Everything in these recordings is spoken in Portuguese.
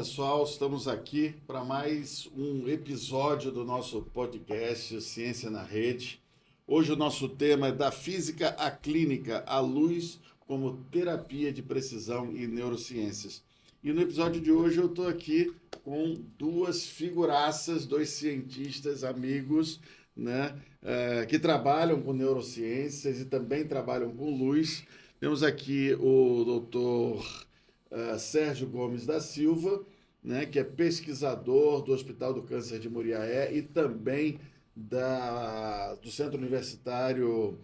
pessoal, estamos aqui para mais um episódio do nosso podcast Ciência na Rede. Hoje o nosso tema é da física à clínica, a luz como terapia de precisão e neurociências. E no episódio de hoje eu estou aqui com duas figuraças, dois cientistas amigos, né, que trabalham com neurociências e também trabalham com luz. Temos aqui o doutor Sérgio Gomes da Silva, né, que é pesquisador do Hospital do Câncer de Muriaé e também do Centro Universitário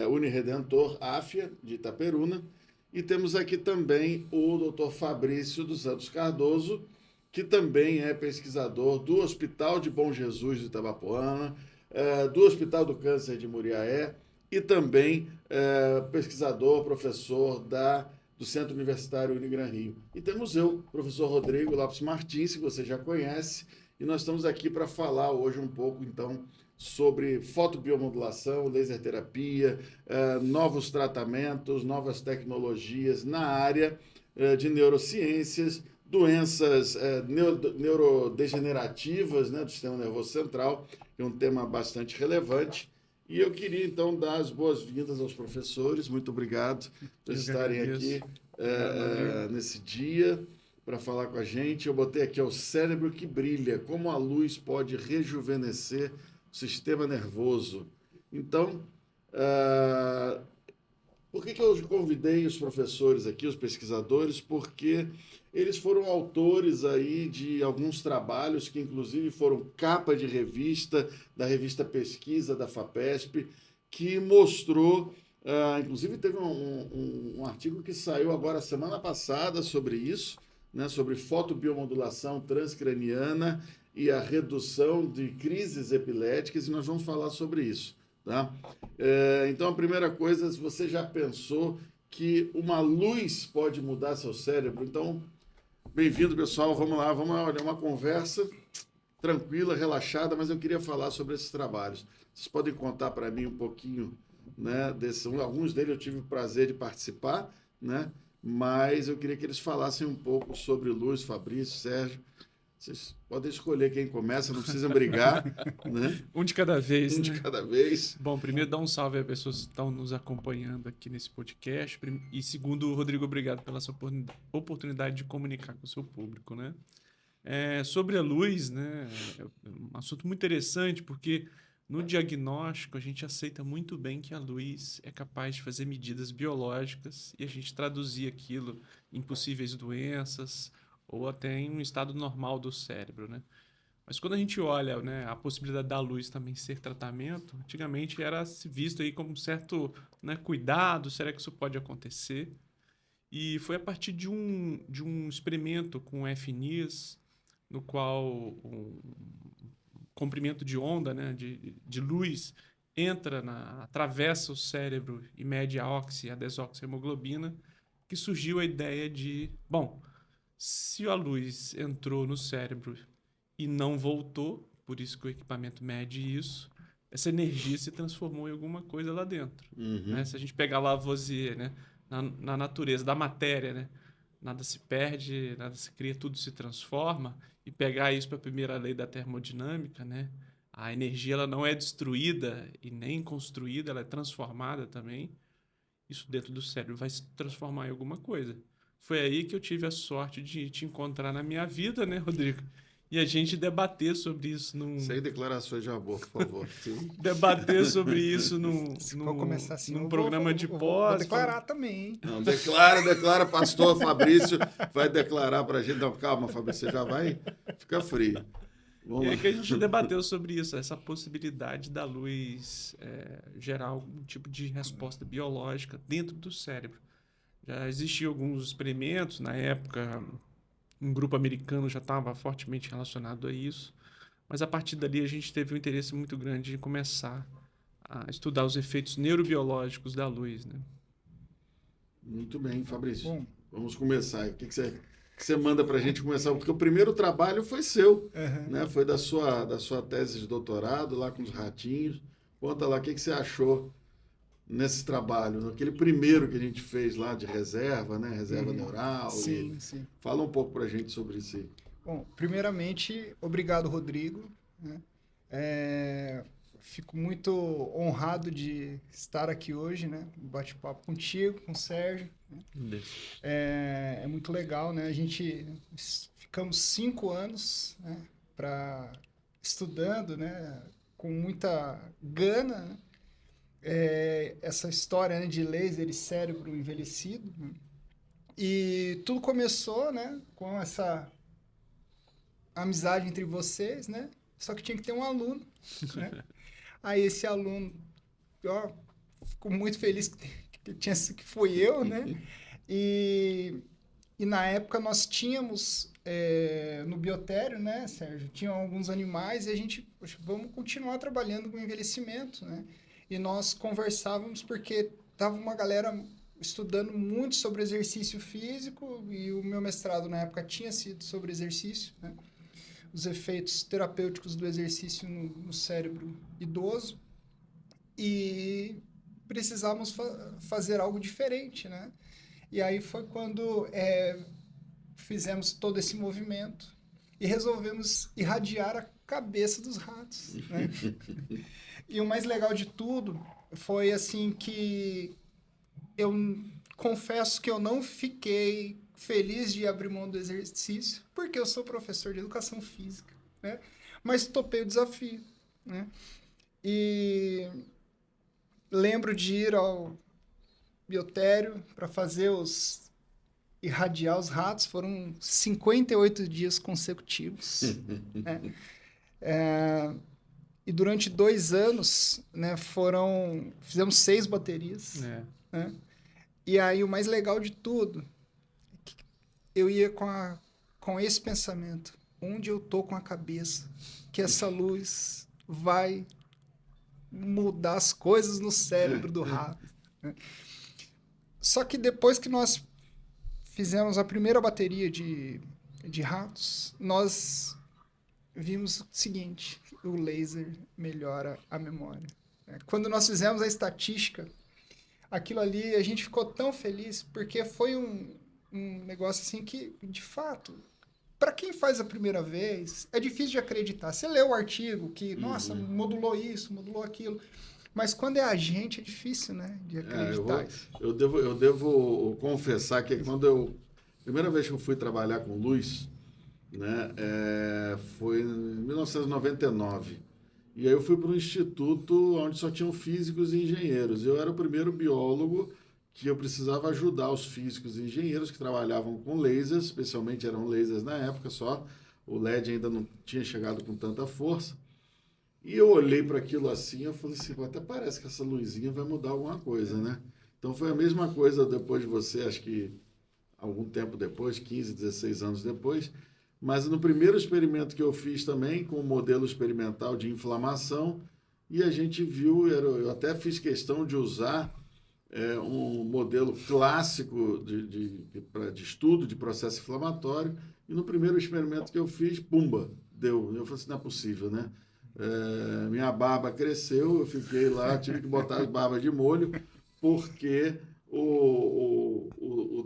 Uniredentor, AFIA, de Itaperuna. E temos aqui também o Dr. Fabrício dos Santos Cardoso, que também é pesquisador do Hospital de Bom Jesus de Itabapoana, do Hospital do Câncer de Muriaé e também pesquisador, professor do Centro Universitário Unigran Rio. E temos eu, professor Rodrigo Lopes Martins, que você já conhece, e nós estamos aqui para falar hoje um pouco, então, sobre fotobiomodulação, laser terapia, novos tratamentos, novas tecnologias na área de neurociências, doenças neurodegenerativas, né, do sistema nervoso central, que é um tema bastante relevante. E eu queria, então, dar as boas-vindas aos professores. Muito obrigado por estarem aqui nesse dia para falar com a gente. Eu botei aqui o cérebro que brilha, como a luz pode rejuvenescer o sistema nervoso. Então, por que eu convidei os professores aqui, os pesquisadores? Porque eles foram autores aí de alguns trabalhos que, inclusive, foram capa de revista, da revista Pesquisa da FAPESP, que mostrou, inclusive teve um artigo que saiu agora semana passada sobre isso, né, sobre fotobiomodulação transcraniana e a redução de crises epiléticas, e nós vamos falar sobre isso. Tá? Então, a primeira coisa, se você já pensou que uma luz pode mudar seu cérebro, então, bem-vindo, pessoal, vamos lá, olha, uma conversa tranquila, relaxada, mas eu queria falar sobre esses trabalhos. Vocês podem contar para mim um pouquinho, né, alguns deles eu tive o prazer de participar, né, mas eu queria que eles falassem um pouco sobre luz, Fabrício, Sérgio. Vocês podem escolher quem começa, não precisam brigar, né? Um de cada vez, Um de cada vez. Bom, primeiro, dar um salve às pessoas que estão nos acompanhando aqui nesse podcast. E segundo, Rodrigo, obrigado pela sua oportunidade de comunicar com o seu público, né? Sobre a luz, né? É um assunto muito interessante, porque no diagnóstico a gente aceita muito bem que a luz é capaz de fazer medidas biológicas e a gente traduzir aquilo em possíveis doenças ou até em um estado normal do cérebro, né? Mas quando a gente olha, né, a possibilidade da luz também ser tratamento, antigamente era visto aí como um certo, né, cuidado, será que isso pode acontecer? E foi a partir de um experimento com FNIS, no qual um comprimento de onda, né, de luz atravessa o cérebro e mede a a desoxihemoglobina, que surgiu a ideia de, bom, se a luz entrou no cérebro e não voltou, por isso que o equipamento mede isso, essa energia se transformou em alguma coisa lá dentro. Uhum. Né? Se a gente pegar Lavoisier, né, na natureza da matéria, né, nada se perde, nada se cria, tudo se transforma, e pegar isso para a primeira lei da termodinâmica, né, a energia ela não é destruída e nem construída, ela é transformada também. Isso dentro do cérebro vai se transformar em alguma coisa. Foi aí que eu tive a sorte de te encontrar na minha vida, né, Rodrigo? E a gente debater sobre isso Sem declarações de amor, por favor. Sim. Debater sobre isso num programa de pós. Vou declarar também, hein? Não, declara, pastor Fabrício vai declarar para a gente. Não, calma, Fabrício, você já vai ficar frio. E aí que a gente debateu sobre isso, essa possibilidade da luz gerar algum tipo de resposta biológica dentro do cérebro. Já existiam alguns experimentos, na época, um grupo americano já estava fortemente relacionado a isso, mas a partir dali a gente teve um interesse muito grande em começar a estudar os efeitos neurobiológicos da luz, né? Muito bem, Fabrício. Bom, vamos começar. O que você manda para a gente começar? Porque o primeiro trabalho foi seu, né? Foi da sua tese de doutorado, lá com os ratinhos. Conta lá, o que você achou nesse trabalho, naquele primeiro que a gente fez lá de reserva, né? Reserva neural. Sim, sim. Fala um pouco para a gente sobre isso aí. Bom, primeiramente, obrigado, Rodrigo, né? Fico muito honrado de estar aqui hoje, né? Bate-papo contigo, com o Sérgio. Né? É muito legal, né? A gente ficamos 5 anos, né? Estudando, né? Com muita gana, né? Essa história, né? De laser e cérebro envelhecido. Né? E tudo começou, né? Com essa amizade entre vocês, né? Só que tinha que ter um aluno, né? Aí esse aluno, ó, fico muito feliz que foi eu, né? E na época nós tínhamos no biotério, né, Sérgio? Tinham alguns animais e a gente, poxa, vamos continuar trabalhando com envelhecimento, né? E nós conversávamos porque tava uma galera estudando muito sobre exercício físico e o meu mestrado na época tinha sido sobre exercício, né? Os efeitos terapêuticos do exercício no cérebro idoso e precisávamos fazer algo diferente, né? E aí foi quando fizemos todo esse movimento e resolvemos irradiar a cabeça dos ratos, né? E o mais legal de tudo foi assim que eu confesso que eu não fiquei feliz de abrir mão do exercício, porque eu sou professor de educação física, né? Mas topei o desafio, né? E lembro de ir ao biotério para irradiar os ratos, foram 58 dias consecutivos, né? E durante 2 anos, né, fizemos 6 baterias, né? E aí o mais legal de tudo, eu ia com esse pensamento, onde eu tô com a cabeça, que essa luz vai mudar as coisas no cérebro do rato. Né? Só que depois que nós fizemos a primeira bateria de ratos, nós vimos o seguinte, o laser melhora a memória. Quando nós fizemos a estatística, aquilo ali, a gente ficou tão feliz, porque foi um negócio assim que, de fato, para quem faz a primeira vez, é difícil de acreditar. Você lê o artigo que, nossa, modulou isso, modulou aquilo. Mas quando é a gente, é difícil, né? De acreditar. Eu devo confessar que primeira vez que eu fui trabalhar com luz, né, foi em 1999. E aí eu fui para um instituto onde só tinham físicos e engenheiros. Eu era o primeiro biólogo que eu precisava ajudar os físicos e engenheiros que trabalhavam com lasers, especialmente eram lasers na época só, o LED ainda não tinha chegado com tanta força. E eu olhei para aquilo assim, eu falei assim, até parece que essa luzinha vai mudar alguma coisa, né? Então foi a mesma coisa depois de você, acho que algum tempo depois, 15, 16 anos depois, mas no primeiro experimento que eu fiz também, com o modelo experimental de inflamação, e a gente viu, eu até fiz questão de usar um modelo clássico de estudo de processo inflamatório, e no primeiro experimento que eu fiz, pumba, deu. Eu falei assim, não é possível, né? Minha barba cresceu, eu fiquei lá, tive que botar as barbas de molho, porque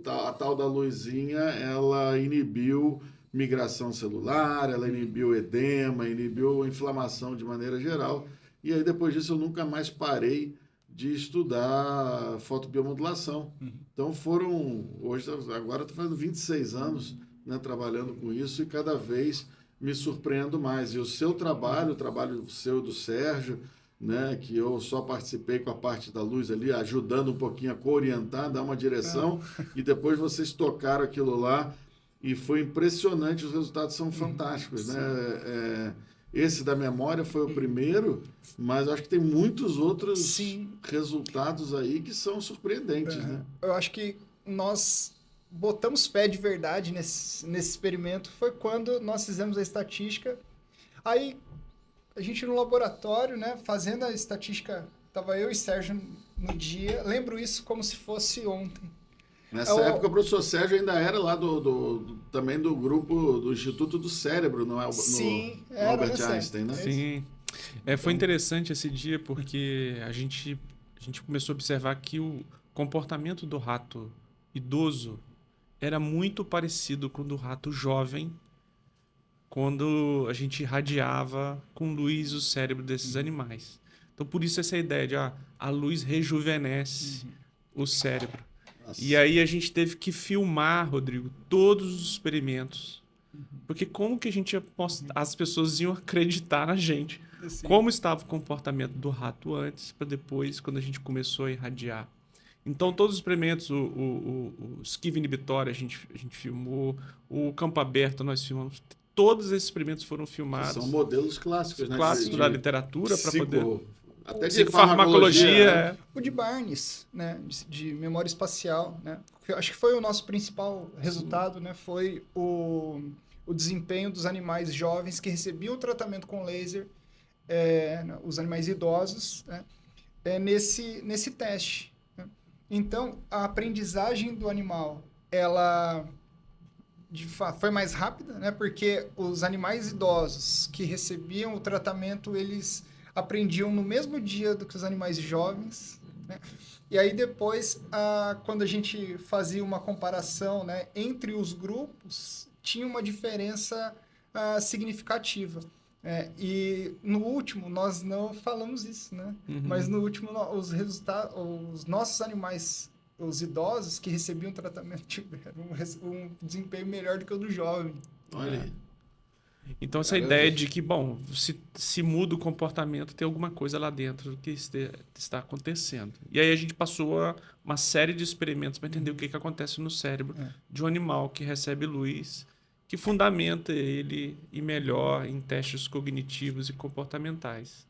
a tal da luzinha, ela inibiu migração celular, ela inibiu edema, inibiu inflamação de maneira geral, e aí depois disso eu nunca mais parei de estudar fotobiomodulação. Então agora eu estou fazendo 26 anos, né, trabalhando com isso e cada vez me surpreendo mais. E o seu trabalho, o trabalho seu do Sérgio, né, que eu só participei com a parte da luz ali, ajudando um pouquinho a orientar, dar uma direção, e depois vocês tocaram aquilo lá e foi impressionante, os resultados são fantásticos, né? Esse da memória foi o primeiro, mas acho que tem muitos outros resultados aí que são surpreendentes, né? Eu acho que nós botamos fé de verdade nesse experimento foi quando nós fizemos a estatística. Aí a gente no laboratório, né, fazendo a estatística, tava eu e Sérgio no dia, lembro isso como se fosse ontem. Nessa época o professor Sérgio ainda era lá também do grupo do Instituto do Cérebro, no Albert Einstein, né? Sim. Foi interessante esse dia porque a gente gente começou a observar que o comportamento do rato idoso era muito parecido com o do rato jovem quando a gente irradiava com luz o cérebro desses animais. Então, por isso essa ideia de a luz rejuvenesce o cérebro. Nossa. E aí a gente teve que filmar, Rodrigo, todos os experimentos. Porque como que a gente ia as pessoas iam acreditar na gente? Assim. Como estava o comportamento do rato antes, para depois, quando a gente começou a irradiar. Então, todos os experimentos, o esquiva inibitório a gente filmou, o campo aberto nós filmamos, todos esses experimentos foram filmados. São modelos clássicos, né? Clássicos da literatura para poder... Até de psicofarmacologia. O de Barnes, né, de memória espacial, né? Acho que foi o nosso principal resultado, né? Foi o desempenho dos animais jovens que recebiam o tratamento com laser, os animais idosos, né? Nesse teste. Né? Então, a aprendizagem do animal, ela de fato foi mais rápida, né? Porque os animais idosos que recebiam o tratamento, eles aprendiam no mesmo dia do que os animais jovens, né? E aí depois, quando a gente fazia uma comparação, né, entre os grupos, tinha uma diferença significativa. E no último, nós não falamos isso, né? Mas no último, os resultados, os nossos animais, os idosos que recebiam tratamento tiveram um desempenho melhor do que o do jovem. Olha aí. Então, essa ideia de que, bom, se muda o comportamento, tem alguma coisa lá dentro que está acontecendo. E aí a gente passou uma série de experimentos para entender o que acontece no cérebro de um animal que recebe luz, que fundamenta ele e melhor em testes cognitivos e comportamentais.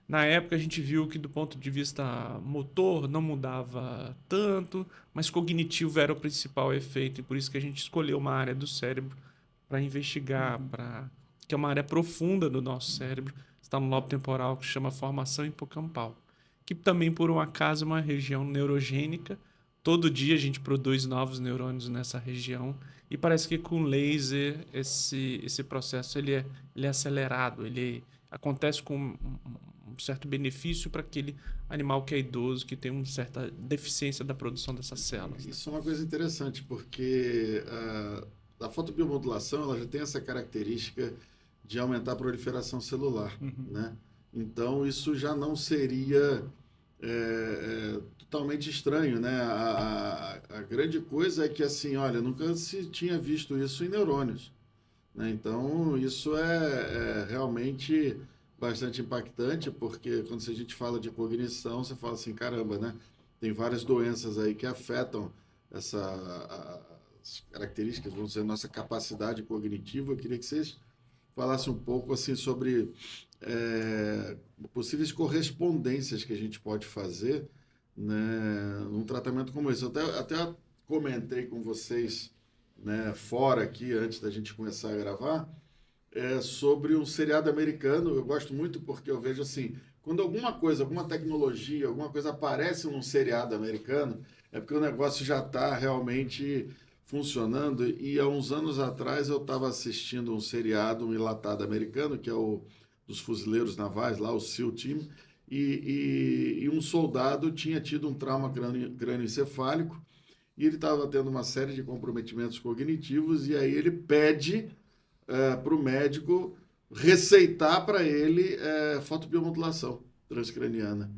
Na época, a gente viu que, do ponto de vista motor, não mudava tanto, mas cognitivo era o principal efeito, e por isso que a gente escolheu uma área do cérebro para investigar, que é uma área profunda do nosso cérebro, está no lobo temporal, que se chama formação hipocampal, que também, por um acaso, é uma região neurogênica. Todo dia a gente produz novos neurônios nessa região, e parece que com laser esse processo ele é acelerado, ele acontece com um certo benefício para aquele animal que é idoso, que tem uma certa deficiência da produção dessas células. Isso é uma coisa interessante, porque a fotobiomodulação ela já tem essa característica de aumentar a proliferação celular, né? Então, isso já não seria totalmente estranho, né? A grande coisa é que, assim, olha, nunca se tinha visto isso em neurônios, né? Então, isso é realmente bastante impactante, porque quando a gente fala de cognição, você fala assim, caramba, né? Tem várias doenças aí que afetam as características, vamos dizer, nossa capacidade cognitiva. Eu queria que vocês falassem um pouco assim sobre possíveis correspondências que a gente pode fazer, né, num tratamento como esse. Eu até comentei com vocês, né, fora aqui, antes da gente começar a gravar, sobre um seriado americano. Eu gosto muito porque eu vejo assim, quando alguma coisa, alguma tecnologia, alguma coisa aparece num seriado americano, é porque o negócio já está realmente funcionando. E há uns anos atrás eu estava assistindo um seriado, um enlatado americano, que é o dos fuzileiros navais, lá o SEAL Team, e um soldado tinha tido um trauma crânioencefálico e ele estava tendo uma série de comprometimentos cognitivos, e aí ele pede para o médico receitar para ele fotobiomodulação transcraniana,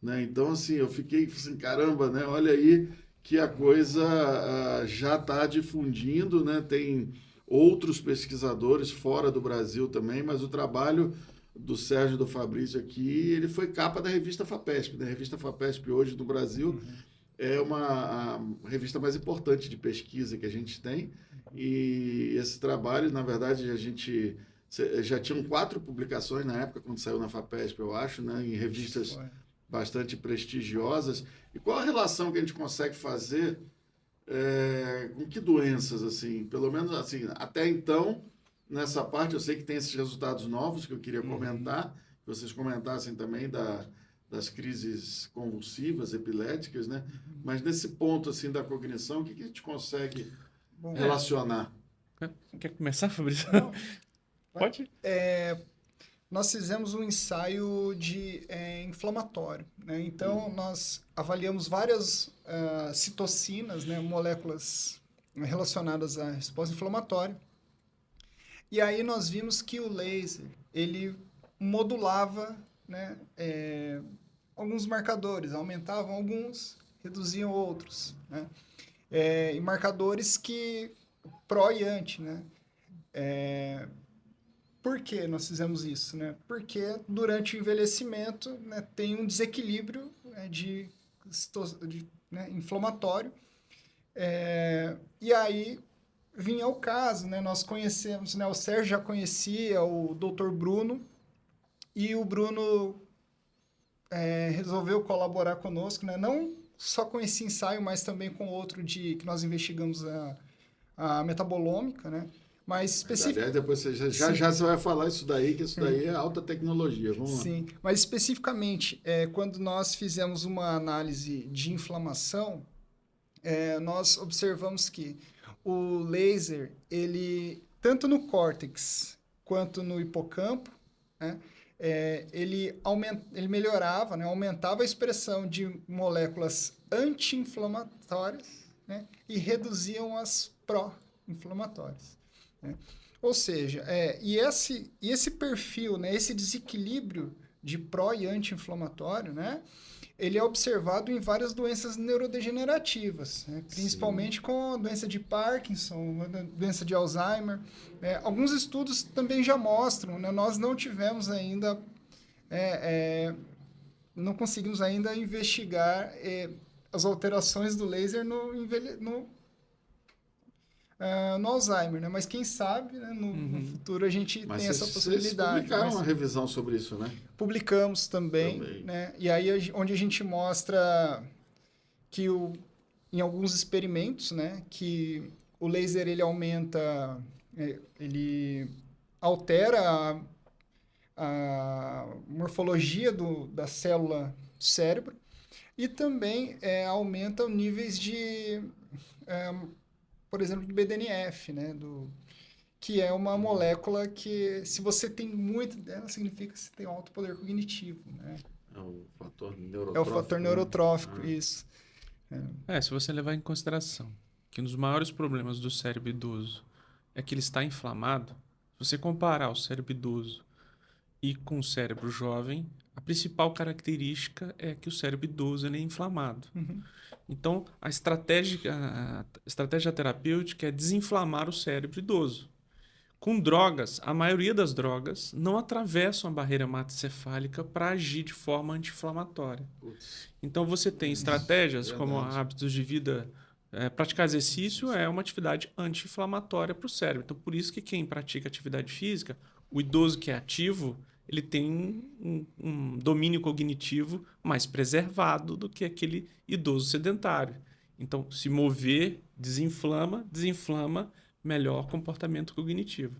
né? Então, assim, eu fiquei assim, caramba, né? Olha aí que a coisa já está difundindo, né? Tem outros pesquisadores fora do Brasil também, mas o trabalho do Sérgio e do Fabrício aqui, ele foi capa da revista FAPESP, né? A revista FAPESP hoje no Brasil é a revista mais importante de pesquisa que a gente tem. E esse trabalho, na verdade, a gente já tinham 4 publicações na época, quando saiu na FAPESP, eu acho, né, em revistas bastante prestigiosas. E qual a relação que a gente consegue fazer com que doenças, assim, pelo menos assim, até então, nessa parte, eu sei que tem esses resultados novos que eu queria comentar, que vocês comentassem também das crises convulsivas, epiléticas, né? Mas nesse ponto, assim, da cognição, o que a gente consegue relacionar? Quer começar, Fabrício? Não. Pode? nós fizemos um ensaio de inflamatório, né? Então, nós avaliamos várias citocinas, né, moléculas relacionadas à resposta inflamatória. E aí nós vimos que o laser, ele modulava, né, alguns marcadores, aumentavam alguns, reduziam outros, né? E marcadores que pró e anti, né? Por que nós fizemos isso, né? Porque durante o envelhecimento, né, tem um desequilíbrio, né, né, inflamatório. E aí vinha o caso, né? Nós conhecemos, né? O Sérgio já conhecia o Dr. Bruno, e o Bruno resolveu colaborar conosco, né? Não só com esse ensaio, mas também com outro que nós investigamos a metabolômica, né? Mas Aliás, depois já você vai falar isso daí, que isso daí é alta tecnologia. Vamos lá. Sim, mas especificamente, quando nós fizemos uma análise de inflamação, nós observamos que o laser, ele, tanto no córtex quanto no hipocampo, né, ele melhorava, né, aumentava a expressão de moléculas anti-inflamatórias, né, e reduziam as pró-inflamatórias. Né? Ou seja, e esse perfil, né, esse desequilíbrio de pró e anti-inflamatório, né, ele é observado em várias doenças neurodegenerativas, né, principalmente com a doença de Parkinson, a doença de Alzheimer. Alguns estudos também já mostram, né, nós não tivemos ainda, não conseguimos ainda investigar as alterações do laser no Alzheimer, né? Mas quem sabe, né, no futuro a gente tem essa possibilidade. Vocês publicaram uma revisão sobre isso, né? Publicamos também. Né? E aí onde a gente mostra que em alguns experimentos, né, que o laser ele aumenta, ele altera a morfologia da célula do cérebro e também aumenta níveis de por exemplo, do BDNF, né? Que é uma molécula que, se você tem muito dela, significa que você tem alto poder cognitivo, né? É o fator neurotrófico. É o fator neurotrófico, né? isso. Se você levar em consideração que um dos maiores problemas do cérebro idoso é que ele está inflamado, se você comparar o cérebro idoso e com o cérebro jovem, a principal característica é que o cérebro idoso ele é inflamado. Uhum. Então, a estratégia terapêutica é desinflamar o cérebro idoso. Com drogas, a maioria das drogas não atravessam a barreira hematocefálica para agir de forma anti-inflamatória. Então, você tem estratégias como hábitos de vida. Praticar exercício é uma atividade anti-inflamatória para o cérebro. Então, por isso que quem pratica atividade física, o idoso que é ativo, ele tem um domínio cognitivo mais preservado do que aquele idoso sedentário. Então, se mover, desinflama, melhor comportamento cognitivo.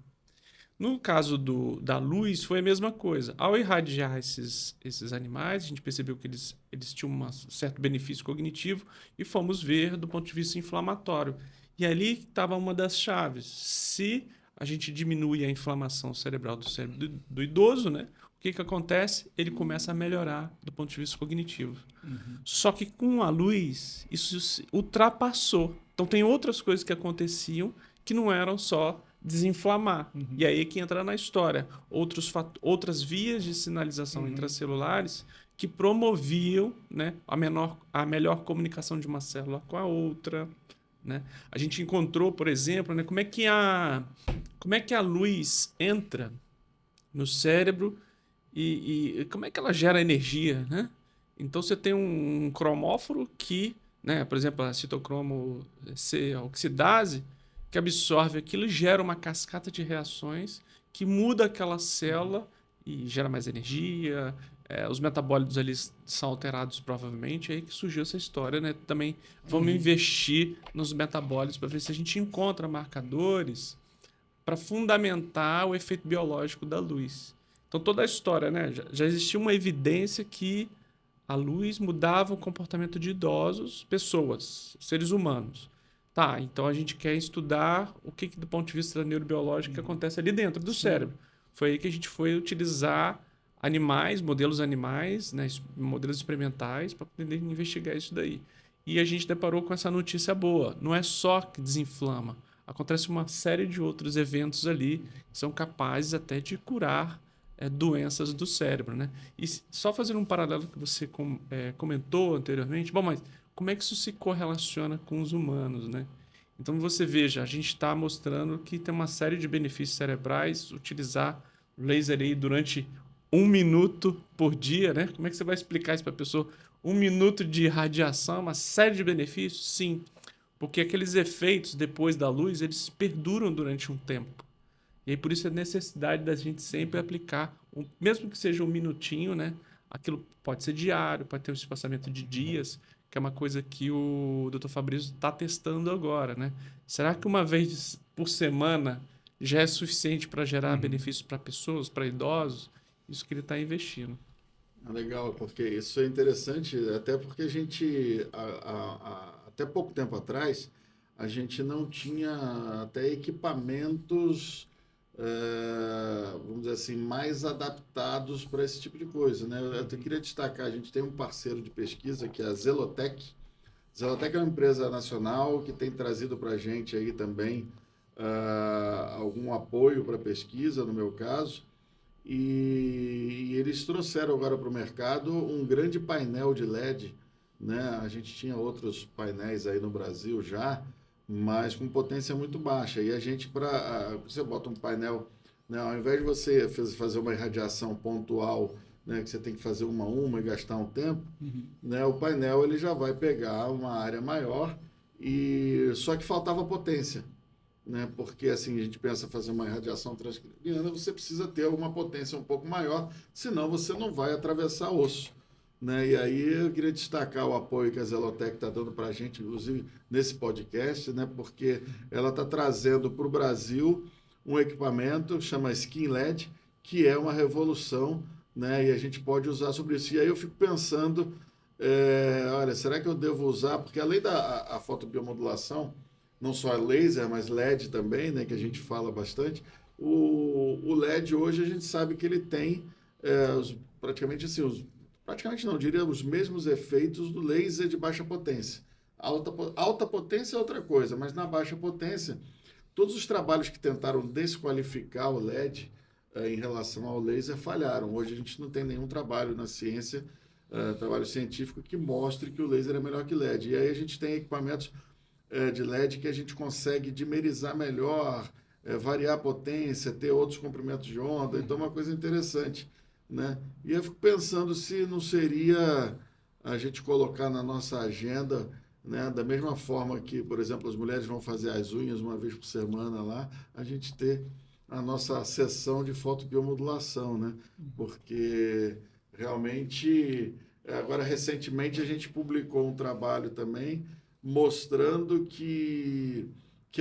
No caso da luz, foi a mesma coisa. Ao irradiar esses animais, a gente percebeu que eles tinham um certo benefício cognitivo e fomos ver do ponto de vista inflamatório. E ali estava uma das chaves. Se a gente diminui a inflamação cerebral do cérebro do idoso, né? O que acontece? Ele começa a melhorar do ponto de vista cognitivo. Uhum. Só que com a luz, isso ultrapassou. Então, tem outras coisas que aconteciam que não eram só desinflamar. Uhum. E aí que entra na história. Outras vias de sinalização intracelulares que promoviam, né, a melhor comunicação de uma célula com a outra. Né? A gente encontrou, por exemplo, né, como é que a luz entra no cérebro e como é que ela gera energia. Né? Então, você tem um cromóforo que, né, por exemplo, a citocromo C oxidase, que absorve aquilo e gera uma cascata de reações que muda aquela célula e gera mais energia. Os metabólitos ali são alterados provavelmente, aí que surgiu essa história, né? Também vamos investir nos metabólitos para ver se a gente encontra marcadores para fundamentar o efeito biológico da luz. Então toda a história, né? Já existia uma evidência que a luz mudava o comportamento de idosos, pessoas, seres humanos. Tá, então a gente quer estudar o que do ponto de vista neurobiológico que acontece ali dentro do cérebro. foi aí que a gente foi utilizar animais, modelos animais, né, modelos experimentais, para poder investigar isso daí. E a gente deparou com essa notícia boa. Não é só que desinflama. Acontece uma série de outros eventos ali que são capazes até de curar doenças do cérebro, né? E só fazendo um paralelo que você comentou anteriormente, bom, mas como é que isso se correlaciona com os humanos, né? Então você veja, a gente está mostrando que tem uma série de benefícios cerebrais, utilizar laser aí durante 1 minuto por dia, né? Como é que você vai explicar isso para a pessoa? 1 minuto de radiação, uma série de benefícios? Sim, porque aqueles efeitos depois da luz, eles perduram durante um tempo. E aí por isso a necessidade da gente sempre aplicar, mesmo que seja 1 minutinho, né? Aquilo pode ser diário, pode ter um espaçamento de dias, que é uma coisa que o Dr. Fabrício está testando agora, né? Será que uma vez por semana já é suficiente para gerar benefícios para pessoas, para idosos? Isso que ele está investindo. Legal, porque isso é interessante, até porque a gente, até pouco tempo atrás, a gente não tinha até equipamentos, vamos dizer assim, mais adaptados para esse tipo de coisa, né? Eu até queria destacar, a gente tem um parceiro de pesquisa que é a Zelotec. Zelotec é uma empresa nacional que tem trazido para a gente aí também algum apoio para pesquisa, no meu caso, e eles trouxeram agora para o mercado um grande painel de LED, né? A gente tinha outros painéis aí no Brasil já, mas com potência muito baixa. E a gente, você bota um painel, né? Ao invés de você fazer uma irradiação pontual, né? Que você tem que fazer uma a uma e gastar um tempo, né? O painel ele já vai pegar uma área maior, e só que faltava potência. Né? Porque assim, a gente pensa fazer uma irradiação transcraniana, você precisa ter uma potência um pouco maior, senão você não vai atravessar osso. Né? E aí eu queria destacar o apoio que a Zelotec está dando para a gente, inclusive nesse podcast, né? Porque ela está trazendo para o Brasil um equipamento que chama Skin LED, que é uma revolução, né? E a gente pode usar sobre isso. E aí eu fico pensando, olha, será que eu devo usar? Porque além da fotobiomodulação, não só laser, mas LED também, né, que a gente fala bastante. O LED hoje a gente sabe que ele tem praticamente assim, praticamente não, diria os mesmos efeitos do laser de baixa potência. Alta potência é outra coisa, mas na baixa potência, todos os trabalhos que tentaram desqualificar o LED em relação ao laser falharam. Hoje a gente não tem nenhum trabalho na ciência, trabalho científico, que mostre que o laser é melhor que LED. E aí a gente tem equipamentos de LED que a gente consegue dimerizar melhor, variar a potência, ter outros comprimentos de onda, então é uma coisa interessante, né? E eu fico pensando se não seria a gente colocar na nossa agenda, né, da mesma forma que, por exemplo, as mulheres vão fazer as unhas uma vez por semana lá, a gente ter a nossa sessão de fotobiomodulação, né? Porque realmente, agora recentemente a gente publicou um trabalho também mostrando que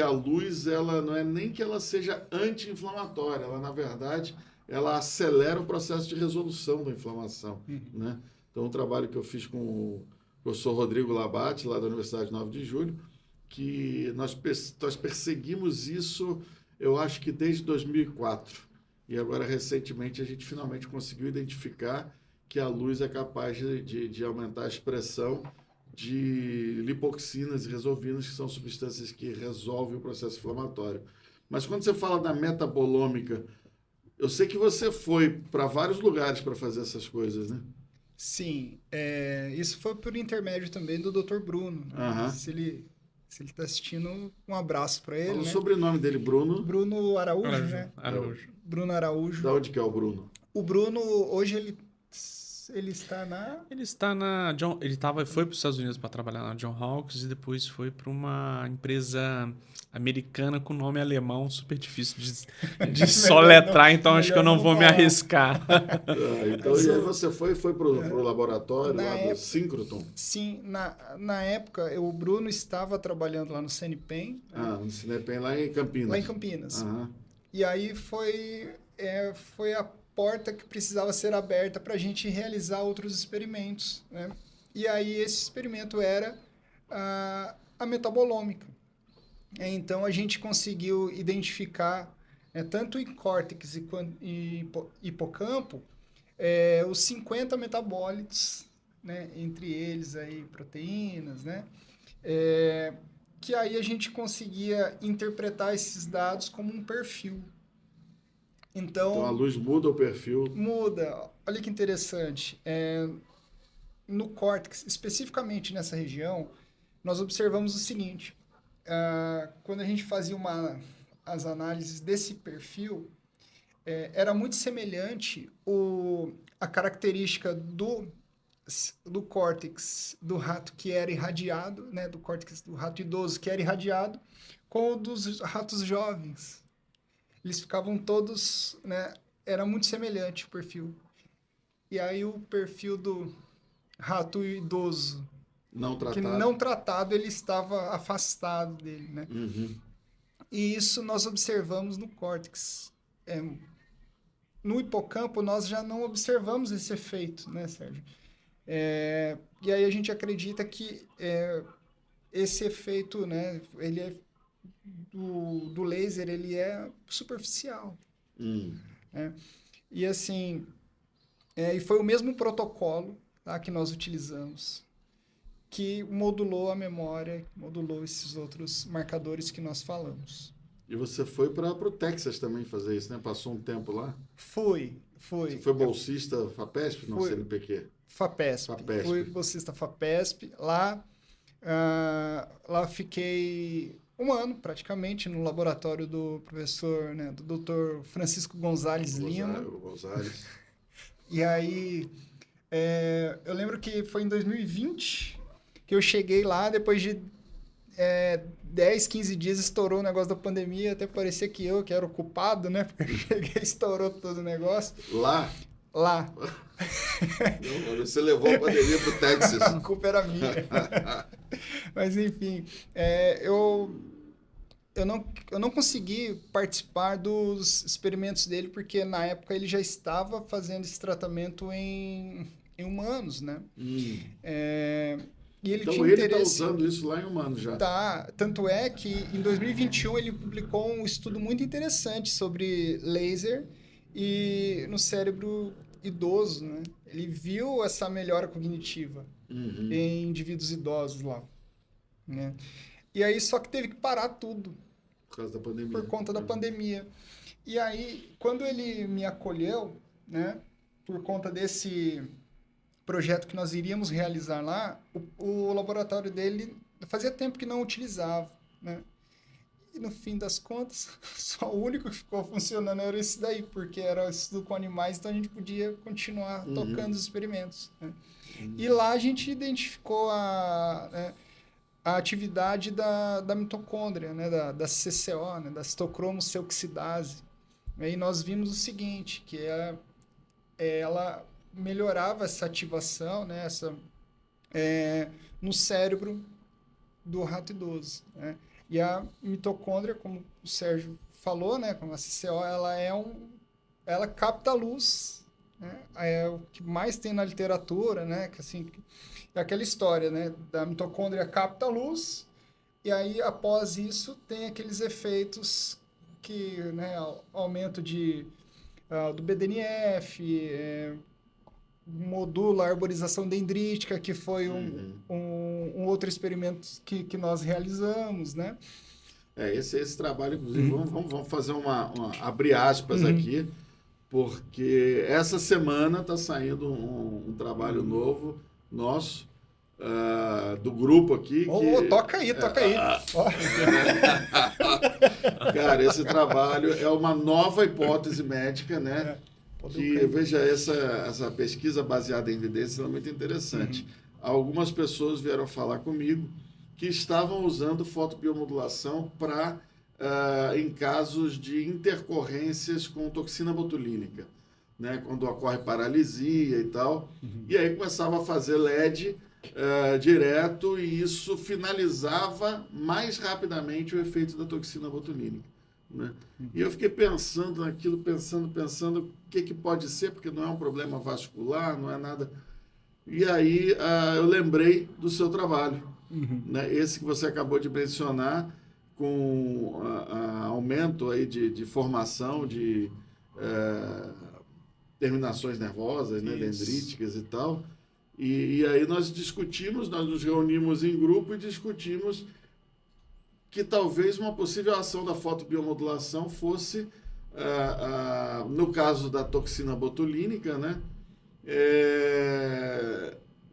a luz, ela não é nem que ela seja anti-inflamatória, ela, na verdade, ela acelera o processo de resolução da inflamação, né? Então, um trabalho que eu fiz com o professor Rodrigo Labate, lá da Universidade 9 de Julho, que nós perseguimos isso, eu acho que desde 2004. E agora, recentemente, a gente finalmente conseguiu identificar que a luz é capaz de aumentar a expressão de lipoxinas e resolvinas, que são substâncias que resolvem o processo inflamatório. Mas quando você fala da metabolômica, eu sei que você foi para vários lugares para fazer essas coisas, né? Sim, isso foi por intermédio também do Dr. Bruno. Né? Se ele está assistindo, um abraço para ele. Fala o né? sobrenome dele, Bruno. Bruno Araújo, né? Araújo. Bruno Araújo. Da onde que é o Bruno? O Bruno, hoje, ele está na... Ele está na John... foi para os Estados Unidos para trabalhar na John Hawkes e depois foi para uma empresa americana com nome alemão super difícil de soletrar, então acho que eu não vou me arriscar. Então, e aí você foi para o laboratório lá do Synchrotron? Sim, na época, o Bruno estava trabalhando lá no CNPEM. No CNPEM, lá em Campinas. Lá em Campinas. E aí foi a porta que precisava ser aberta para a gente realizar outros experimentos. Né? E aí esse experimento era a metabolômica. Então a gente conseguiu identificar tanto em córtex e hipocampo, os 50 metabólitos, né, entre eles aí proteínas, né, que aí a gente conseguia interpretar esses dados como um perfil. Então a luz muda o perfil. Muda. Olha que interessante. No córtex, especificamente nessa região, nós observamos o seguinte. Quando a gente fazia as análises desse perfil, era muito semelhante a característica do córtex do rato que era irradiado, né, do córtex do rato idoso que era irradiado, com o dos ratos jovens. Eles ficavam todos, né, era muito semelhante o perfil. E aí o perfil do rato idoso, que não tratado, ele estava afastado dele, né? Uhum. E isso nós observamos no córtex. No hipocampo, nós já não observamos esse efeito, né, Sérgio? E aí a gente acredita que esse efeito, né, ele é do laser, ele é superficial. Né? E assim, e foi o mesmo protocolo, tá, que nós utilizamos, que modulou a memória, modulou esses outros marcadores que nós falamos. E você foi para o Texas também fazer isso, né? Passou um tempo lá? Fui. Você foi bolsista FAPESP, não CNPq? FAPESP. Fui bolsista FAPESP. Lá fiquei um ano, praticamente, no laboratório do professor, né, do Dr. Francisco Gonzalez Lima. Gonzalez. E aí, eu lembro que foi em 2020 que eu cheguei lá, depois de 10, 15 dias, estourou o negócio da pandemia, até parecia que era o culpado, né? Porque eu cheguei, estourou todo o negócio. Lá? Lá. Não, você levou a pandemia pro Texas. A culpa era minha. Mas, enfim, eu não consegui participar dos experimentos dele, porque na época ele já estava fazendo esse tratamento em humanos, né? E ele então tinha ele interesse... está usando isso lá em humanos já. Tá, tanto é que em 2021 ele publicou um estudo muito interessante sobre laser e no cérebro idoso, né? Ele viu essa melhora cognitiva em indivíduos idosos lá, né? E aí só que teve que parar tudo. Por causa da pandemia. Por conta da pandemia. E aí, quando ele me acolheu, né, por conta desse projeto que nós iríamos realizar lá, o laboratório dele fazia tempo que não utilizava, né? E no fim das contas, só o único que ficou funcionando era esse daí, porque era estudo com animais, então a gente podia continuar tocando os experimentos, né? E lá a gente identificou a atividade da mitocôndria, né? Da CCO, né? Da citocromoceoxidase. Aí nós vimos o seguinte, que ela melhorava essa ativação, né, no cérebro do rato idoso, né? E a mitocôndria, como o Sérgio falou, né, como a CCO, ela capta a luz, né? É o que mais tem na literatura, né, que assim, é aquela história, né, da mitocôndria capta a luz e aí após isso tem aqueles efeitos que, né, aumento do BDNF, modula a arborização dendrítica, que foi um outro experimento que nós realizamos, né? Esse trabalho, inclusive, vamos fazer abrir aspas aqui, porque essa semana está saindo um trabalho novo nosso, do grupo aqui. Toca aí. Cara, esse trabalho é uma nova hipótese médica, né? Veja, essa pesquisa baseada em evidência é muito interessante. Algumas pessoas vieram falar comigo que estavam usando fotobiomodulação em casos de intercorrências com toxina botulínica, né? Quando ocorre paralisia e tal. E aí começava a fazer LED direto e isso finalizava mais rapidamente o efeito da toxina botulínica, né? E eu fiquei pensando naquilo, pensando o que pode ser, porque não é um problema vascular, não é nada. E aí eu lembrei do seu trabalho, né? Esse que você acabou de mencionar, com aumento aí de formação de terminações nervosas, né, dendríticas e tal. E aí nós nos reunimos em grupo e discutimos que talvez uma possível ação da fotobiomodulação fosse, no caso da toxina botulínica, né,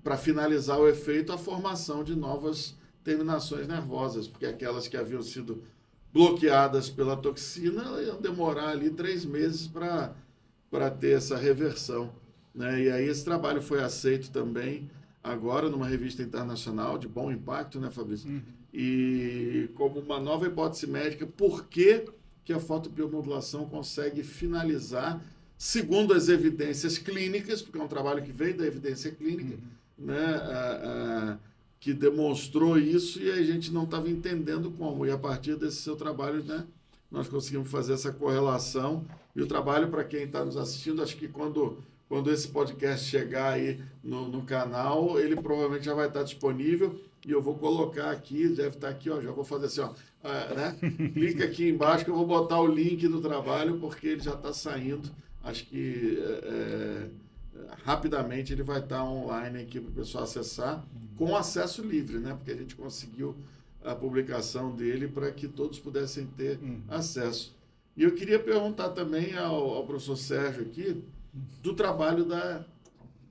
para finalizar o efeito, a formação de novas terminações nervosas, porque aquelas que haviam sido bloqueadas pela toxina iam demorar ali 3 meses para ter essa reversão, né? E aí esse trabalho foi aceito também agora numa revista internacional de bom impacto, né, Fabrício? Uhum. E como uma nova hipótese médica, por que a fotobiomodulação consegue finalizar, segundo as evidências clínicas, porque é um trabalho que veio da evidência clínica, né, que demonstrou isso, e a gente não estava entendendo como. E a partir desse seu trabalho, né, nós conseguimos fazer essa correlação. E o trabalho, para quem está nos assistindo, acho que quando esse podcast chegar aí no canal, ele provavelmente já vai estar disponível. E eu vou colocar aqui, deve estar aqui, ó, já vou fazer assim, ó, né? Clica aqui embaixo que eu vou botar o link do trabalho, porque ele já está saindo. Acho que rapidamente ele vai estar online aqui para o pessoal acessar, com acesso livre, né? Porque a gente conseguiu a publicação dele para que todos pudessem ter acesso. E eu queria perguntar também ao professor Sérgio aqui do trabalho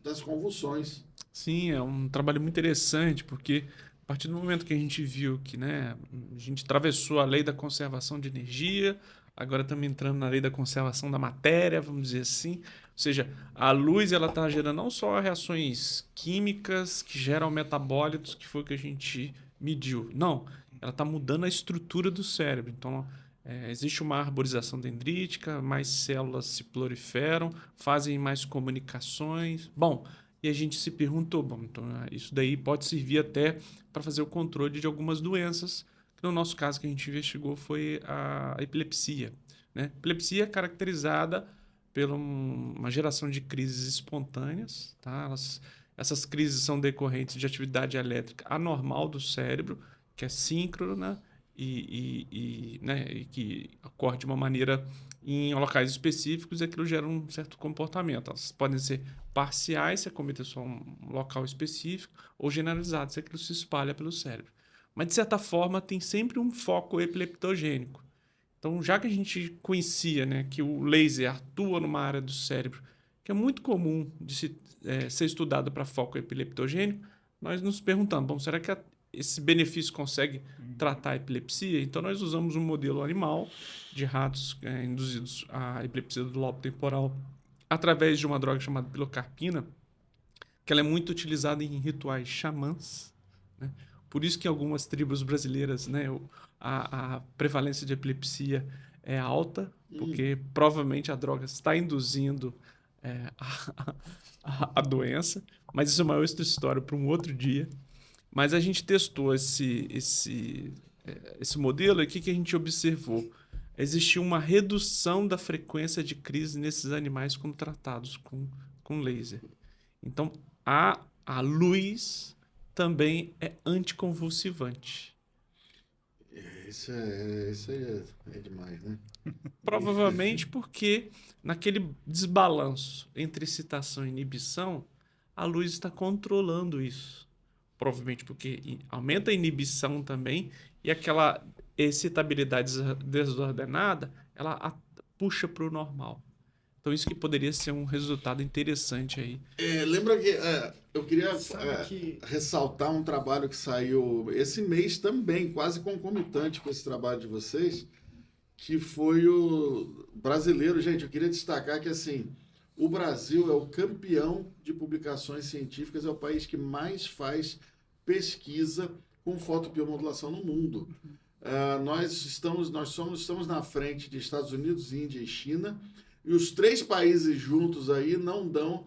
das convulsões. Sim, é um trabalho muito interessante, porque a partir do momento que a gente viu que, né, a gente atravessou a lei da conservação de energia, agora estamos entrando na lei da conservação da matéria, vamos dizer assim. Ou seja, a luz está gerando não só reações químicas que geram metabólitos, que foi o que a gente mediu. Não, ela está mudando a estrutura do cérebro. Então, existe uma arborização dendrítica, mais células se proliferam, fazem mais comunicações. Bom, e a gente se perguntou, bom, então isso daí pode servir até para fazer o controle de algumas doenças. No nosso caso, que a gente investigou foi a epilepsia, né? Epilepsia é caracterizada por uma geração de crises espontâneas, tá? Essas crises são decorrentes de atividade elétrica anormal do cérebro, que é síncrona né, e que ocorre de uma maneira em locais específicos, e aquilo gera um certo comportamento. Elas podem ser parciais, se acometer só um local específico, ou generalizadas, se aquilo se espalha pelo cérebro. Mas, de certa forma, tem sempre um foco epileptogênico. Então, já que a gente conhecia, né, que o laser atua numa área do cérebro que é muito comum de ser estudado para foco epileptogênico, nós nos perguntamos, bom, será que esse benefício consegue tratar a epilepsia? Então, nós usamos um modelo animal de ratos induzidos à epilepsia do lobo temporal através de uma droga chamada pilocarpina, que ela é muito utilizada em rituais xamãs, né? Por isso que em algumas tribos brasileiras, né, a prevalência de epilepsia é alta, porque provavelmente a droga está induzindo a doença. Mas isso é uma outra história para um outro dia. Mas a gente testou esse modelo e o que a gente observou? Existiu uma redução da frequência de crise nesses animais quando tratados com laser. Então, a luz também é anticonvulsivante. Isso aí é demais, né? Provavelmente porque naquele desbalanço entre excitação e inibição, a luz está controlando isso. Provavelmente porque aumenta a inibição também, e aquela excitabilidade desordenada, ela puxa para o normal. Então isso que poderia ser um resultado interessante aí. Lembra que eu queria ressaltar um trabalho que saiu esse mês também, quase concomitante com esse trabalho de vocês, que foi o brasileiro. Gente, eu queria destacar que assim, o Brasil é o campeão de publicações científicas, é o país que mais faz pesquisa com fotobiomodulação no mundo. Nós estamos na frente de Estados Unidos, Índia e China, e os 3 países juntos aí não dão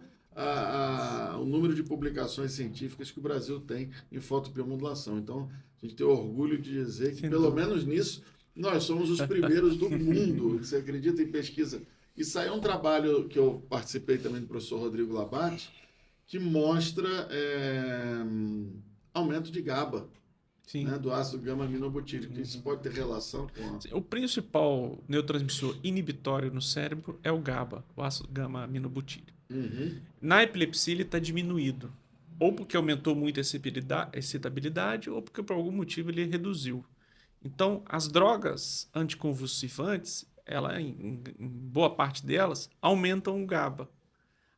o número de publicações científicas que o Brasil tem em fotobiomodulação. Então, a gente tem orgulho de dizer que, pelo menos nisso, nós somos os primeiros do mundo. Você acredita em pesquisa? E saiu um trabalho que eu participei também do professor Rodrigo Labate, que mostra aumento de GABA. Sim. né, do ácido gama-aminobutírico. Isso pode ter relação com a... O principal neurotransmissor inibitório no cérebro é o GABA, o ácido gama-aminobutírico. Uhum. Na epilepsia ele está diminuído, ou porque aumentou muito a excitabilidade, ou porque por algum motivo ele reduziu. Então, as drogas anticonvulsivantes, em boa parte delas, aumentam o GABA.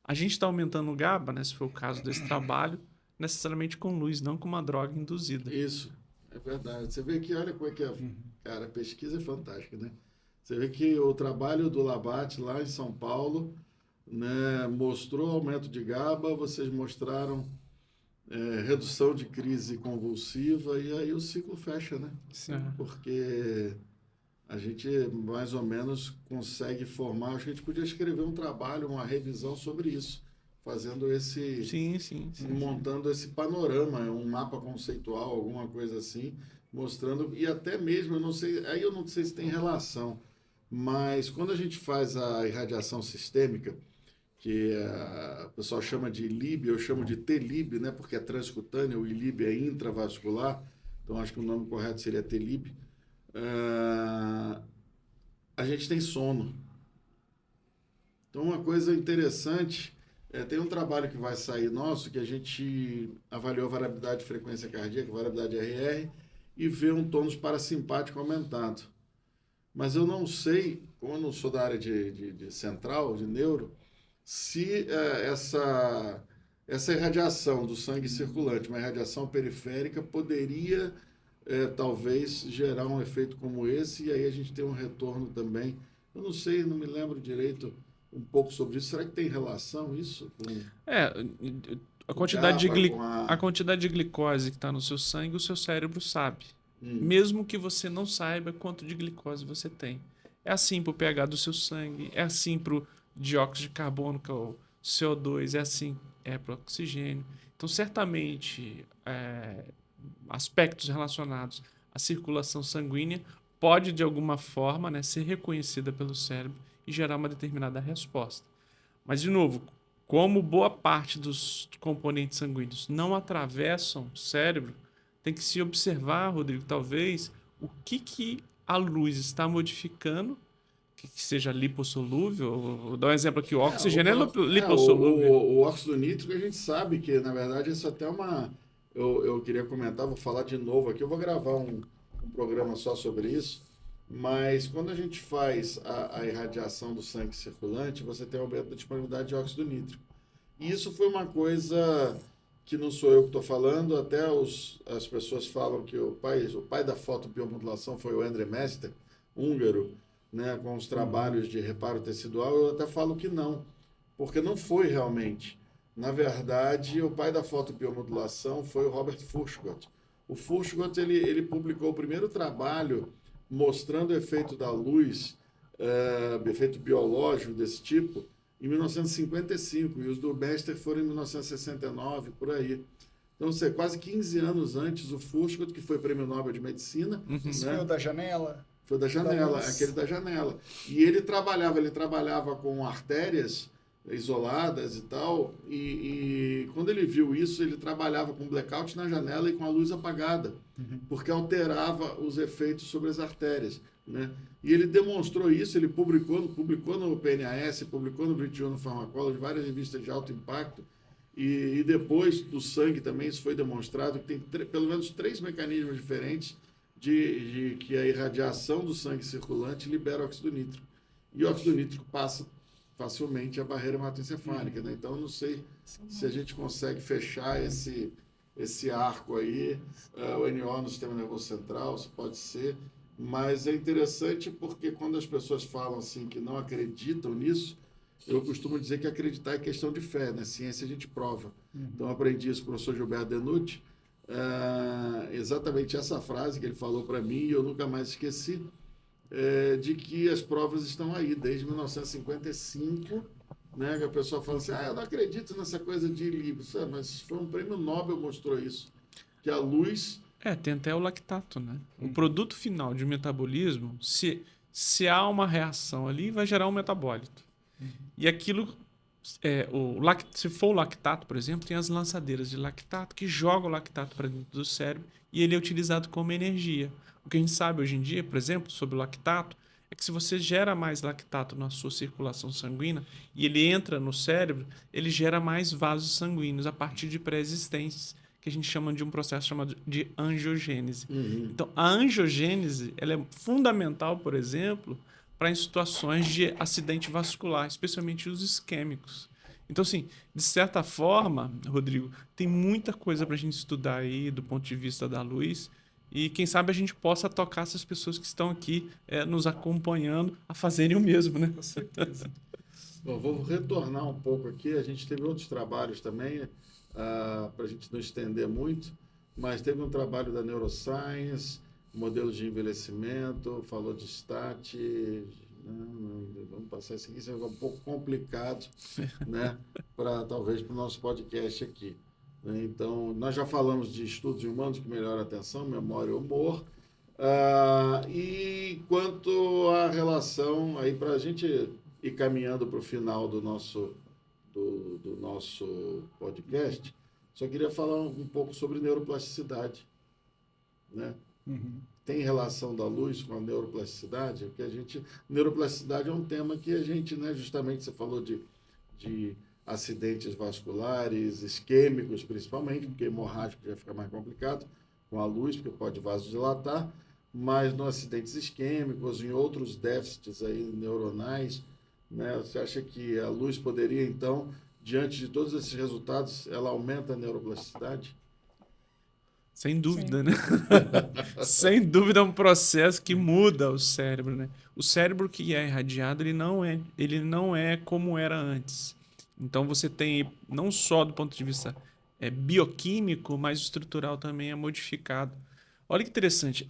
A gente está aumentando o GABA, né, se for o caso desse trabalho, necessariamente com luz, não com uma droga induzida. Isso, é verdade. Você vê que, olha como é que é. Cara, a pesquisa é fantástica, né? Você vê que o trabalho do Labat lá em São Paulo, né, mostrou aumento de GABA, vocês mostraram redução de crise convulsiva, e aí o ciclo fecha, né? Sim. Porque a gente mais ou menos consegue formar, acho que a gente podia escrever um trabalho, uma revisão sobre isso, fazendo esse... Sim. montando esse panorama, um mapa conceitual, alguma coisa assim, mostrando, e até mesmo, eu não sei, aí eu não sei se tem relação, mas quando a gente faz a irradiação sistêmica, que o pessoal chama de ILIB, eu chamo de TLIB, né, porque é transcutâneo, o ILIB é intravascular, então acho que o nome correto seria TLIB, a gente tem sono. Então, uma coisa interessante, tem um trabalho que vai sair nosso, que a gente avaliou a variabilidade de frequência cardíaca, variabilidade RR, e vê um tônus parasimpático aumentado. Mas eu não sei, como eu não sou da área de central, de neuro, se essa irradiação do sangue circulante, uma irradiação periférica, poderia talvez gerar um efeito como esse, e aí a gente tem um retorno também. Eu não sei, não me lembro direito um pouco sobre isso. Será que tem relação isso? A quantidade de glicose que está no seu sangue, o seu cérebro sabe. Mesmo que você não saiba quanto de glicose você tem. É assim para o pH do seu sangue, é assim para o dióxido de carbono, que é o CO2, é assim para o oxigênio. Então, certamente, aspectos relacionados à circulação sanguínea pode, de alguma forma, né, ser reconhecida pelo cérebro e gerar uma determinada resposta. Mas, de novo, como boa parte dos componentes sanguíneos não atravessam o cérebro, tem que se observar, Rodrigo, talvez, o que a luz está modificando, que seja lipossolúvel. Vou dar um exemplo aqui, o oxigênio é lipossolúvel. O óxido nítrico, a gente sabe que, na verdade, isso até é uma... Eu queria comentar, vou falar de novo aqui, eu vou gravar um programa só sobre isso, mas quando a gente faz a irradiação do sangue circulante, você tem um aumento da disponibilidade de óxido nítrico. E isso foi uma coisa que não sou eu que estou falando, até as pessoas falam que o pai da fotobiomodulação foi o André Mester, húngaro, né, com os trabalhos de reparo tecidual. Eu até falo que não, porque não foi realmente. Na verdade, o pai da fotobiomodulação foi o Robert Furchgott. O Furchgott, ele publicou o primeiro trabalho mostrando o efeito da luz, efeito biológico desse tipo, em 1955, e os do Mester foram em 1969, por aí. Então, quase 15 anos antes, o Furchgott, que foi prêmio Nobel de Medicina... Isso, né? Foi o da janela? Foi da janela, aquele da janela. E ele trabalhava com artérias isoladas e tal, e quando ele viu isso, ele trabalhava com blackout na janela e com a luz apagada, porque alterava os efeitos sobre as artérias, né? E ele demonstrou isso, ele publicou no PNAS, publicou no British Journal of Pharmacology, várias revistas de alto impacto, e depois do sangue também isso foi demonstrado, que tem pelo menos 3 mecanismos diferentes de que a irradiação do sangue circulante libera óxido nítrico. E o óxido nítrico passa facilmente a barreira hematoencefálica, né? Então, eu não sei se a gente consegue fechar esse arco aí, o NO no sistema nervoso central, se pode ser, mas é interessante porque quando as pessoas falam assim que não acreditam nisso, eu costumo dizer que acreditar é questão de fé, né? Ciência a gente prova. Então, eu aprendi isso com o professor Gilberto Denucci, exatamente essa frase que ele falou para mim e eu nunca mais esqueci, de que as provas estão aí desde 1955, né? Que a pessoa fala assim, eu não acredito nessa coisa de livros, mas foi um prêmio Nobel que mostrou isso, que a luz... Tem até o lactato, né? O produto final de metabolismo, se há uma reação ali, vai gerar um metabólito. E aquilo Se for o lactato, por exemplo, tem as lançadeiras de lactato que jogam o lactato para dentro do cérebro e ele é utilizado como energia. O que a gente sabe hoje em dia, por exemplo, sobre o lactato, é que se você gera mais lactato na sua circulação sanguínea e ele entra no cérebro, ele gera mais vasos sanguíneos a partir de pré-existentes, que a gente chama de um processo chamado de angiogênese. Então, a angiogênese ela é fundamental, por exemplo, para em situações de acidente vascular, especialmente os isquêmicos. Então, assim, de certa forma, Rodrigo, tem muita coisa para a gente estudar aí do ponto de vista da luz e quem sabe a gente possa tocar essas pessoas que estão aqui nos acompanhando a fazerem o mesmo, né? Com certeza. Bom, vou retornar um pouco aqui. A gente teve outros trabalhos também, para a gente não estender muito, mas teve um trabalho da Neuroscience, modelos de envelhecimento, falou de STAT. Vamos passar isso aqui, isso é um pouco complicado, né? Talvez para o nosso podcast aqui. Né? Então, nós já falamos de estudos em humanos que melhoram a atenção, memória e humor. E quanto à relação, aí para a gente ir caminhando para o final do nosso podcast, só queria falar um pouco sobre neuroplasticidade, né? Tem relação da luz com a neuroplasticidade? Porque neuroplasticidade é um tema que a gente, né, justamente você falou de acidentes vasculares, isquêmicos principalmente, porque hemorrágico já fica mais complicado com a luz, porque pode vasodilatar, mas nos acidentes isquêmicos, em outros déficits aí neuronais, né, você acha que a luz poderia, então, diante de todos esses resultados, ela aumenta a neuroplasticidade? Sem dúvida, Sim. né? Sem dúvida é um processo que muda o cérebro, né? O cérebro que é irradiado, ele não é como era antes. Então você tem, não só do ponto de vista bioquímico, mas estrutural também é modificado. Olha que interessante,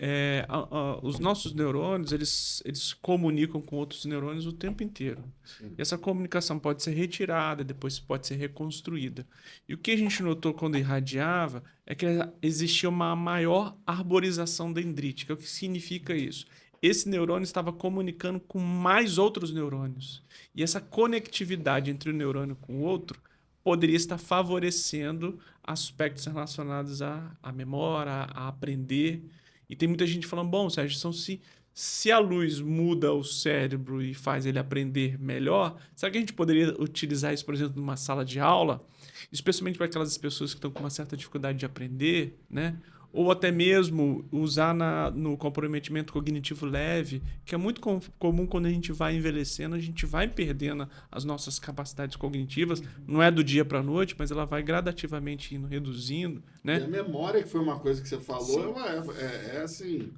os nossos neurônios, eles comunicam com outros neurônios o tempo inteiro. Sim. E essa comunicação pode ser retirada, depois pode ser reconstruída. E o que a gente notou quando irradiava é que existia uma maior arborização dendrítica. O que significa isso? Esse neurônio estava comunicando com mais outros neurônios. E essa conectividade entre o neurônio com o outro poderia estar favorecendo aspectos relacionados à memória, a aprender. E tem muita gente falando, bom, Sérgio, se a luz muda o cérebro e faz ele aprender melhor, será que a gente poderia utilizar isso, por exemplo, numa sala de aula? Especialmente para aquelas pessoas que estão com uma certa dificuldade de aprender, né? Ou até mesmo usar no comprometimento cognitivo leve, que é muito comum quando a gente vai envelhecendo, a gente vai perdendo as nossas capacidades cognitivas. Não é do dia para a noite, mas ela vai gradativamente indo reduzindo, né? E a memória, que foi uma coisa que você falou, assim,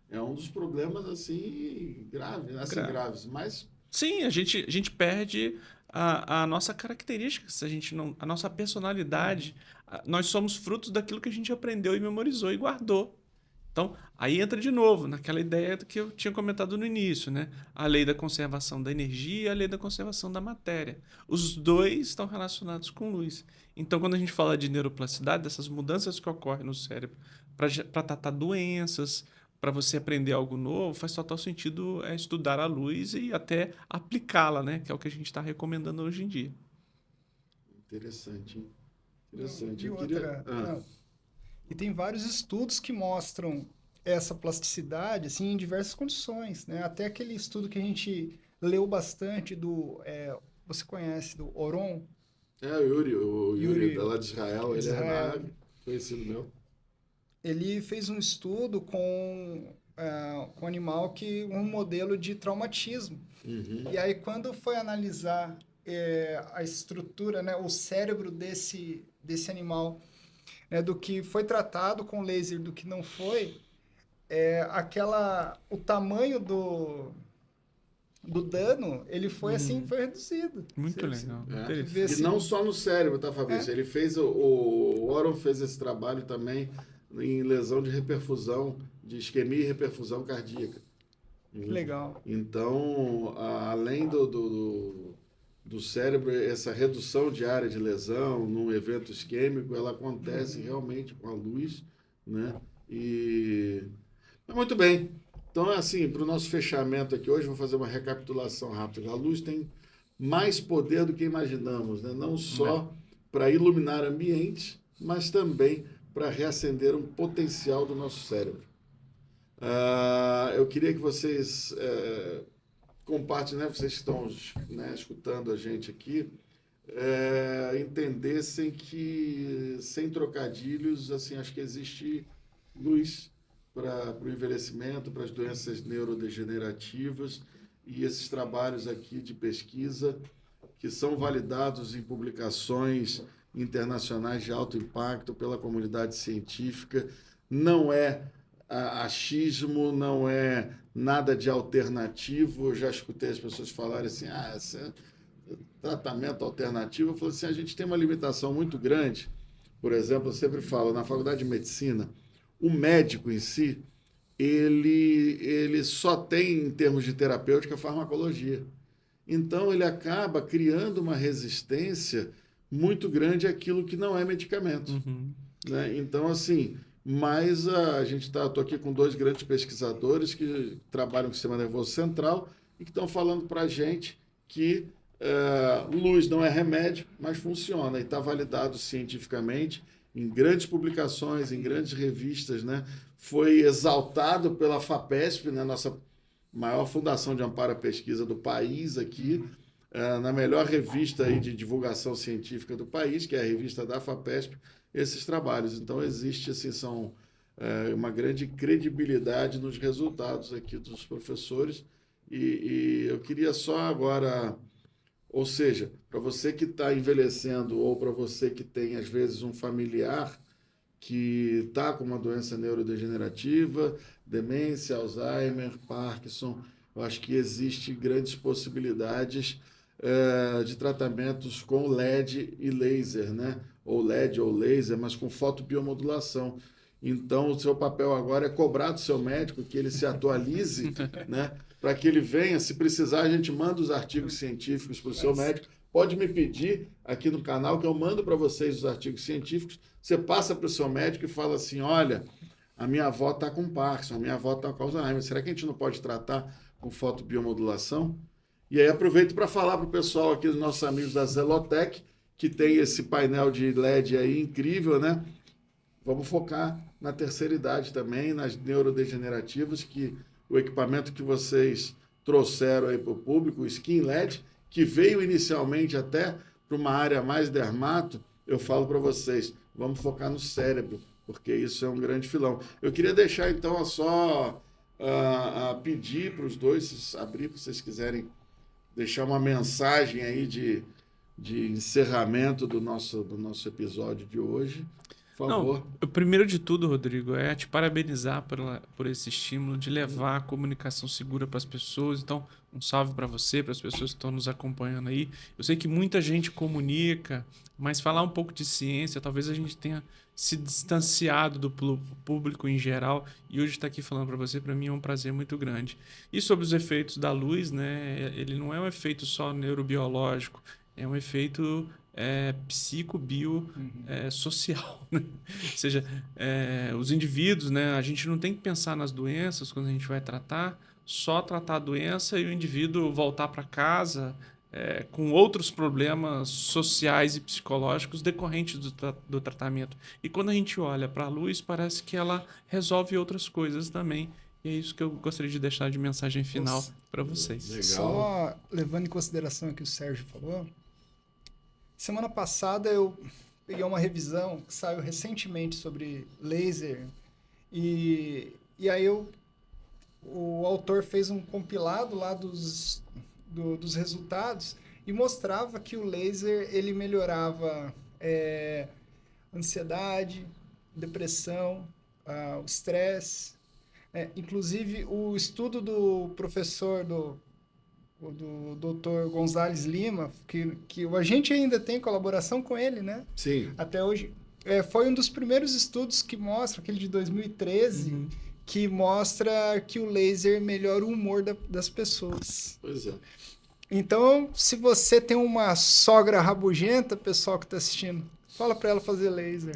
é um dos problemas assim graves, mas sim, a gente perde a nossa característica, se a gente não, a nossa personalidade. Nós somos frutos daquilo que a gente aprendeu e memorizou e guardou. Então, aí entra de novo naquela ideia que eu tinha comentado no início, né? A lei da conservação da energia e a lei da conservação da matéria. Os dois estão relacionados com luz. Então, quando a gente fala de neuroplasticidade, dessas mudanças que ocorrem no cérebro para tratar doenças, para você aprender algo novo, faz total sentido estudar a luz e até aplicá-la, né? Que é o que a gente está recomendando hoje em dia. interessante, hein? Interessante. E Eu outra, não. E tem vários estudos que mostram essa plasticidade assim, em diversas condições, né? Até aquele estudo que a gente leu bastante você conhece, do Oron? O Yuri Yuri lá de Israel, ele é conhecido meu. Ele fez um estudo com um animal um modelo de traumatismo. E aí, quando foi analisar a estrutura, né, o cérebro desse animal, né, do que foi tratado com laser, do que não foi, o tamanho do dano, ele foi assim, foi reduzido. Muito legal. Vê E assim, não só no cérebro, tá, Fabrício? Ele fez, o Oron fez esse trabalho também em lesão de reperfusão, de isquemia e reperfusão cardíaca. legal. Então, além do cérebro, essa redução de área de lesão num evento isquêmico, ela acontece realmente com a luz, né? Mas muito bem. Então, assim, para o nosso fechamento aqui hoje, vou fazer uma recapitulação rápida. A luz tem mais poder do que imaginamos, né? Não só para iluminar ambientes, mas também para reacender um potencial do nosso cérebro. Eu queria que vocês compartilhem, né? Vocês que estão, né, escutando a gente aqui, entendessem que, sem trocadilhos, assim, acho que existe luz para o envelhecimento, para as doenças neurodegenerativas, e esses trabalhos aqui de pesquisa que são validados em publicações internacionais de alto impacto pela comunidade científica. Não é achismo, não é nada de alternativo. Eu já escutei as pessoas falarem assim, esse é tratamento alternativo. Eu falo assim, a gente tem uma limitação muito grande. Por exemplo, eu sempre falo, na faculdade de medicina, o médico em si, ele só tem, em termos de terapêutica, farmacologia. Então, ele acaba criando uma resistência muito grande àquilo que não é medicamento. Né? Então, assim, mas estou aqui com 2 grandes pesquisadores que trabalham com o sistema nervoso central e que estão falando para a gente que luz não é remédio, mas funciona e está validado cientificamente em grandes publicações, em grandes revistas, né? Foi exaltado pela FAPESP, né? Nossa maior fundação de amparo à pesquisa do país aqui, na melhor revista aí de divulgação científica do país, que é a revista da FAPESP, esses trabalhos. Então, existe, assim, uma grande credibilidade nos resultados aqui dos professores. E eu queria só agora, ou seja, para você que está envelhecendo ou para você que tem, às vezes, um familiar que está com uma doença neurodegenerativa, demência, Alzheimer, Parkinson, eu acho que existem grandes possibilidades de tratamentos com LED e laser, né? Ou LED ou laser, mas com fotobiomodulação. Então, o seu papel agora é cobrar do seu médico que ele se atualize, né? Para que ele venha, se precisar, a gente manda os artigos científicos para o seu médico. Pode me pedir aqui no canal que eu mando para vocês os artigos científicos. Você passa para o seu médico e fala assim, olha, a minha avó está com Parkinson, a minha avó está com Alzheimer. Será que a gente não pode tratar com fotobiomodulação? E aí aproveito para falar para o pessoal aqui, dos nossos amigos da Zelotec, que tem esse painel de LED aí incrível, né? Vamos focar na terceira idade também, nas neurodegenerativas, que o equipamento que vocês trouxeram aí para o público, o Skin LED, que veio inicialmente até para uma área mais dermato, eu falo para vocês, vamos focar no cérebro, porque isso é um grande filão. Eu queria deixar, então, só pedir para os dois, abrir, se vocês quiserem deixar uma mensagem aí de encerramento do nosso episódio de hoje. Por favor. Não, primeiro de tudo, Rodrigo, é te parabenizar por esse estímulo de levar a comunicação segura para as pessoas. Então, um salve para você, para as pessoas que estão nos acompanhando aí. Eu sei que muita gente comunica, mas falar um pouco de ciência, talvez a gente tenha se distanciado do público em geral, e hoje estar aqui falando para você, para mim é um prazer muito grande. E sobre os efeitos da luz, né? Ele não é um efeito só neurobiológico, é um efeito psico-bio social, né? Ou seja, os indivíduos, né? A gente não tem que pensar nas doenças quando a gente vai tratar, só tratar a doença e o indivíduo voltar para casa com outros problemas sociais e psicológicos decorrentes do tratamento. E quando a gente olha para a luz, parece que ela resolve outras coisas também. E é isso que eu gostaria de deixar de mensagem final para vocês. Legal. Só levando em consideração o que o Sérgio falou, semana passada eu peguei uma revisão que saiu recentemente sobre laser e aí o autor fez um compilado lá dos resultados e mostrava que o laser ele melhorava ansiedade, depressão, o estresse. Inclusive, o estudo do professor do Dr. Gonzalez Lima, que a gente ainda tem colaboração com ele, né? Sim. Até hoje. Foi um dos primeiros estudos que mostra, aquele de 2013, que mostra que o laser melhora o humor das pessoas. Pois é. Então, se você tem uma sogra rabugenta, pessoal que está assistindo, fala para ela fazer laser.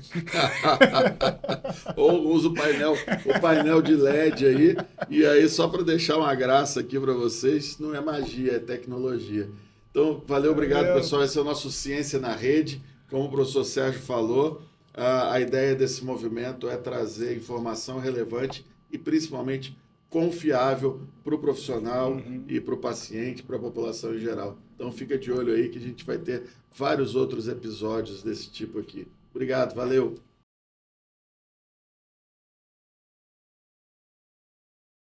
Ou usa o painel de LED aí. E aí, só para deixar uma graça aqui para vocês, não é magia, é tecnologia. Então, valeu, obrigado, Valeu. pessoal. Esse é o nosso Ciência na Rede. Como o professor Sérgio falou, a ideia desse movimento é trazer informação relevante e principalmente confiável para o profissional e para o paciente, para a população em geral. Então, fica de olho aí que a gente vai ter vários outros episódios desse tipo aqui. Obrigado, valeu!